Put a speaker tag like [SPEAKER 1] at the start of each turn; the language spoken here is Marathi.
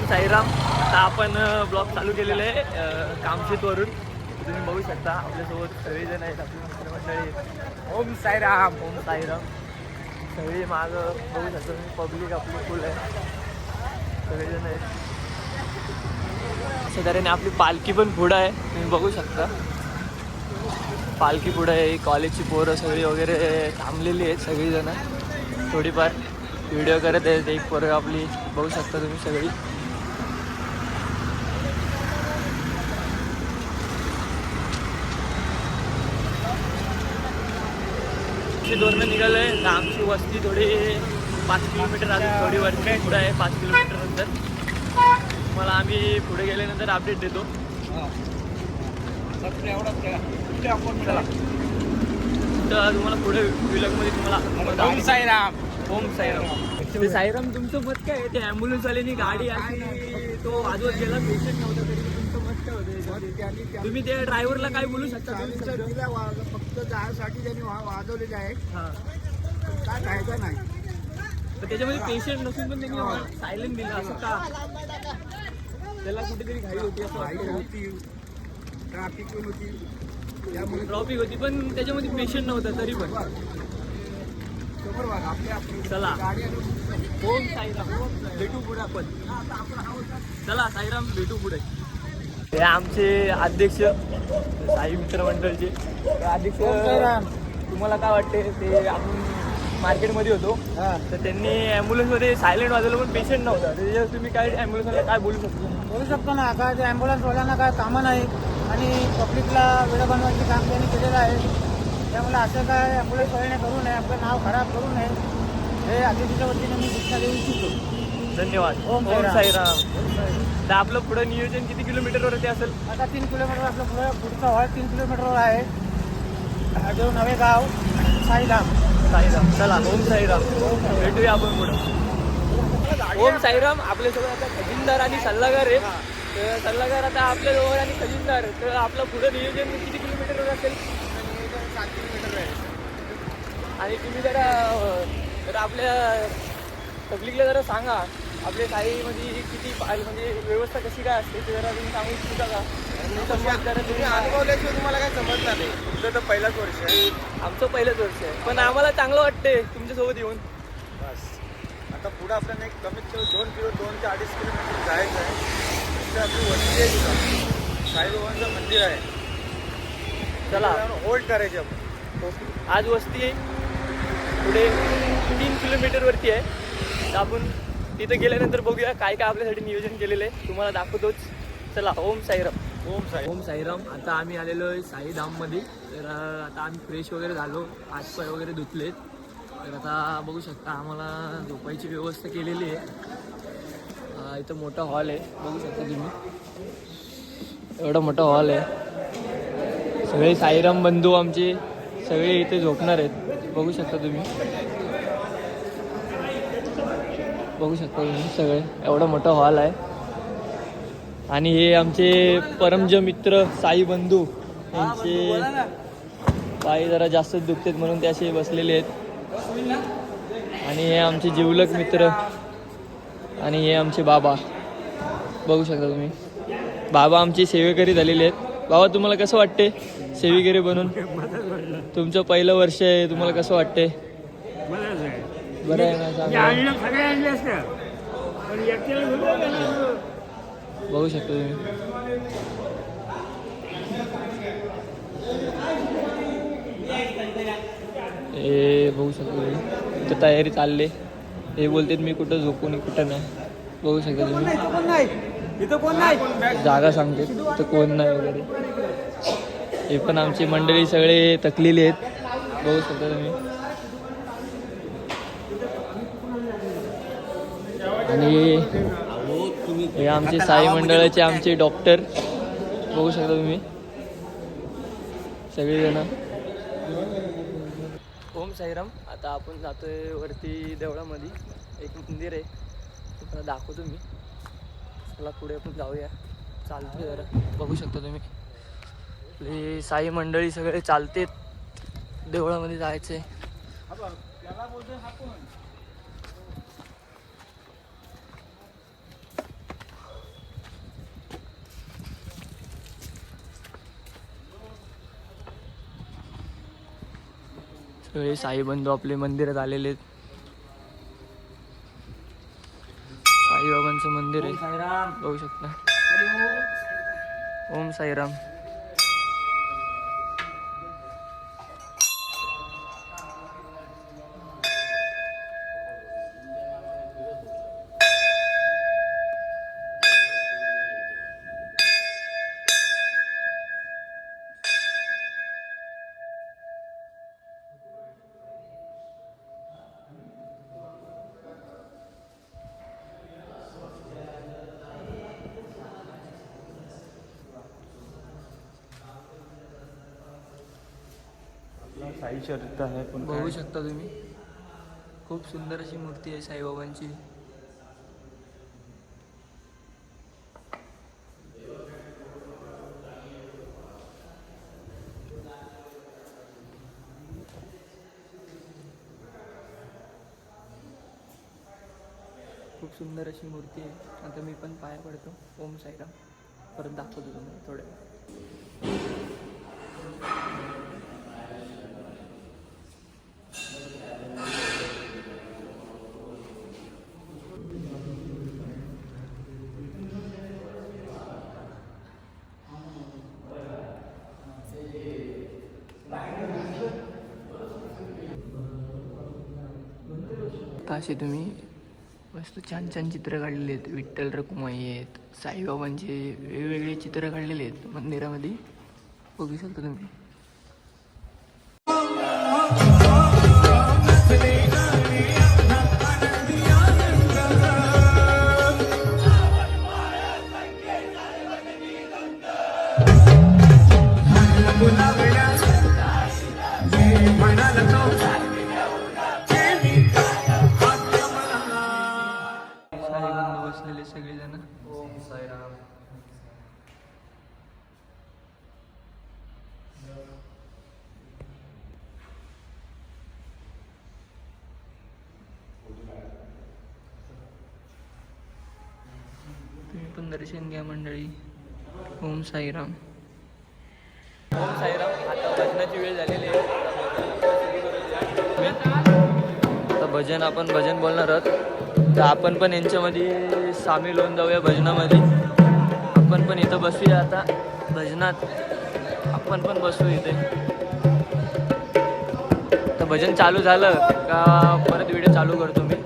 [SPEAKER 1] साईराम. आता आपण ब्लॉग चालू केलेले आहे कामशेतवरून. तुम्ही बघू शकता आपल्यासोबत सगळेजण आहेत, आपली मित्रमंडळी.
[SPEAKER 2] ओम साईराम.
[SPEAKER 1] ओम साईराम. सगळी मागं बघू शकता तुम्ही, पब्लिक आपली फुल आहे, सगळेजण आहेत. अशा तऱ्हेने आपली पालखी पण पुढं आहे, तुम्ही बघू शकता. पालखी पुढं आहे, कॉलेजची पोरं सगळी वगैरे थांबलेली आहेत सगळीजण. थोडीफार व्हिडिओ करत आहेत. एक पोरं आपली बघू शकता तुम्ही सगळी. दोरनं निघालं आहे. आमची वस्ती थोडी 5 किलोमीटर अजून थोडी वरती पुढे आहे. 5 किलोमीटर नंतर तुम्हाला आम्ही पुढे गेल्यानंतर अपडेट देतो. तर तुम्हाला पुढे व्लॉगमध्ये तुम्हाला
[SPEAKER 2] ओम साईराम.
[SPEAKER 1] ओम साईराम. ते साईराम तुमचं मत काय आहे? ते ॲम्ब्युलन्सवाल्यानी गाडी अशी तो वाजवत गेला, पेशंट नव्हता तरी तुमचं मत काय होतं? तुम्ही त्या ड्रायव्हरला काय बोलू शकता?
[SPEAKER 2] फक्त जायसाठी त्यांनी वाजवलेले आहे.
[SPEAKER 1] हां,
[SPEAKER 2] काय फायदा नाही.
[SPEAKER 1] तर त्याच्यामध्ये पेशंट नसून पण त्यांनी सायलेंट दिला असं का? त्याला कुठेतरी घाई होती असं वाटतं.
[SPEAKER 2] होती, ट्रॅफिक पण होती, त्यामुळे
[SPEAKER 1] ट्रॉफिक होती, पण त्याच्यामध्ये पेशंट नव्हता तरी पण. चला, ओम साईराम. भेटू पुढे आपण. चला साईराम, भेटू पुढे. हे आमचे अध्यक्ष साई मित्रमंडळचे अध्यक्ष. तुम्हाला काय वाटते? ते आपण मार्केटमध्ये होतो, तर त्यांनी ॲम्ब्युलन्समध्ये सायलेंट वाजवलं पण पेशंट नव्हता. त्याच्यावर तुम्ही काय ॲम्ब्युलन्सला काय बोलू
[SPEAKER 3] शकतो ना? काय ते ॲम्ब्युलन्सवाल्यांना काय कामं नाही आणि पब्लिकला वेळ बनवायचे काम त्यांनी केलेलं आहे. त्यामुळे असं काय ॲम्ब्युलन्सवाल्याने करू नये, आपलं नाव खराब करू नये, हे अध्यक्षाच्या वतीने मी सूचना देऊ इच्छितो.
[SPEAKER 1] धन्यवाद. ओम साईराम. तर आपलं पुढं नियोजन किती किलोमीटरवरती असेल?
[SPEAKER 3] आता 3 किलोमीटर आपलं पुढचा हॉल 3 किलोमीटरवर आहे. जो नवे गाव साईराम.
[SPEAKER 1] साईराम. चला, ओम साईराम. भेटूया आपण पुढं. ओम साईराम. आपल्यासोबत आता खजिनदार आणि सल्लागार आहे. तर सल्लागार आता आपल्याजवळ आणि खजिनदार. तर आपलं पुढं नियोजन किती किलोमीटरवर असेल?
[SPEAKER 2] 7 किलोमीटर आहे.
[SPEAKER 1] आणि तुम्ही जरा आपल्या पब्लिकला जरा सांगा, आपल्या साईमध्ये किती म्हणजे व्यवस्था कशी काय असते ते जरा तुम्ही सांगू इच्छिता का?
[SPEAKER 2] तुम्ही अनुभवल्याशिवाय तुम्हाला काय समजणार नाही. तुमचं तर पहिलाच वर्ष आहे.
[SPEAKER 1] आमचं पहिलंच वर्ष आहे, पण आम्हाला चांगलं वाटते तुमच्यासोबत येऊन.
[SPEAKER 2] बस आता पुढं आपल्याला एक कमीत कमी 2 ते 2.5 किलोमीटर जायचं आहे. तिथे आपली वस्ती आहे, तिथं साईबाबांचं मंदिर आहे.
[SPEAKER 1] चला,
[SPEAKER 2] होल्ड करायचे आपण.
[SPEAKER 1] आज वस्ती आहे पुढे 3 किलोमीटरवरती आहे. तर आपण तिथं गेल्यानंतर बघूया काय काय आपल्यासाठी नियोजन केलेलं आहे, तुम्हाला दाखवतोच. चला, ओम साईराम. ओम साईराम. आता आम्ही आलेलो आहे साईधाममध्ये. तर आता आम्ही फ्रेश वगैरे झालो, हातपाय वगैरे धुतलेत. तर आता बघू शकता आम्हाला झोपायची व्यवस्था केलेली आहे. इथं मोठा हॉल आहे, बघू शकता तुम्ही. एवढा मोठा हॉल आहे. सगळे साईराम बंधू आमचे सगळे इथे झोपणार आहेत, बघू शकता तुम्ही. बघू शकता तुम्ही सगळे, एवढा मोठा हॉल आहे. आणि हे आमचे परमज मित्र साई बंधू, यांचे पाय जरा जास्तच दुखतात म्हणून ते असे बसलेले आहेत. आणि हे आमचे जिवलग मित्र आणि हे आमचे बाबा, बघू शकता तुम्ही. बाबा आमची सेवेकरी झालेले आहेत. बाबा, तुम्हाला कसं वाटते सेवेकरी बनून? तुमचं पहिलं वर्ष आहे, तुम्हाला कसं वाटते? बरं आहे ना? बघू शकता तुम्ही. हे बघू शकता तुम्ही, इथं तयारी चालली. हे बोलतात मी कुठं झोपू नाही, कुठं नाही. बघू शकता तुम्ही,
[SPEAKER 3] इथं कोण नाही,
[SPEAKER 1] जागा सांगते इथं कोण नाही वगैरे. हे पण आमची मंडळी सगळे थकलेली आहेत, बघू शकता तुम्ही. आणि हे आमचे साई मंडळाचे आमचे डॉक्टर, बघू शकता तुम्ही सगळेजण. ओम साईराम. आता आपण जातोय वरती देवळामध्ये, एक मंदिर आहे, तुम्हाला दाखवतो मी. चला पुढे आपण जाऊया. चालतोय जरा, बघू शकता तुम्ही. आपली साई मंडळी सगळे चालतेत देवळामध्ये जायचंय. सगळे साई बंधू आपले मंदिरात आलेले आहेत. साईबाबांचं मंदिर आहे, बघू शकता. ओम साईराम.
[SPEAKER 2] साई चरित्र आहे पण
[SPEAKER 1] बघू शकता तुम्ही, खूप सुंदर अशी मूर्ती आहे साईबाबांची. खूप सुंदर अशी मूर्ती आहे. आता मी पण पाया पडतो. ओम साईराम. परत दाखवतो तुम्हाला थोड्या वेळ. असे तुम्ही मस्त छान छान चित्र काढलेले आहेत. विठ्ठल रखुमाई आहेत, साईबाबांचे वेगवेगळे चित्र काढलेले आहेत मंदिरामध्ये, बघू शकता तुम्ही. साईबंधू बसलेले सगळेजण.
[SPEAKER 2] ओम साईराम.
[SPEAKER 1] तुम्ही पण दर्शन घ्या मंडळी. ओम साईराम. ओम साईराम. आता भजनाची वेळ झालेली आहे. आता भजन बोलणार आहोत. तर आपण पण यांच्यामध्ये सामील होऊन जाऊया भजनामध्ये. आपण पण इथं बसूया आता भजनात. आपण पण बसू इथे. तर भजन चालू झालं का परत व्हिडिओ चालू करतो मी.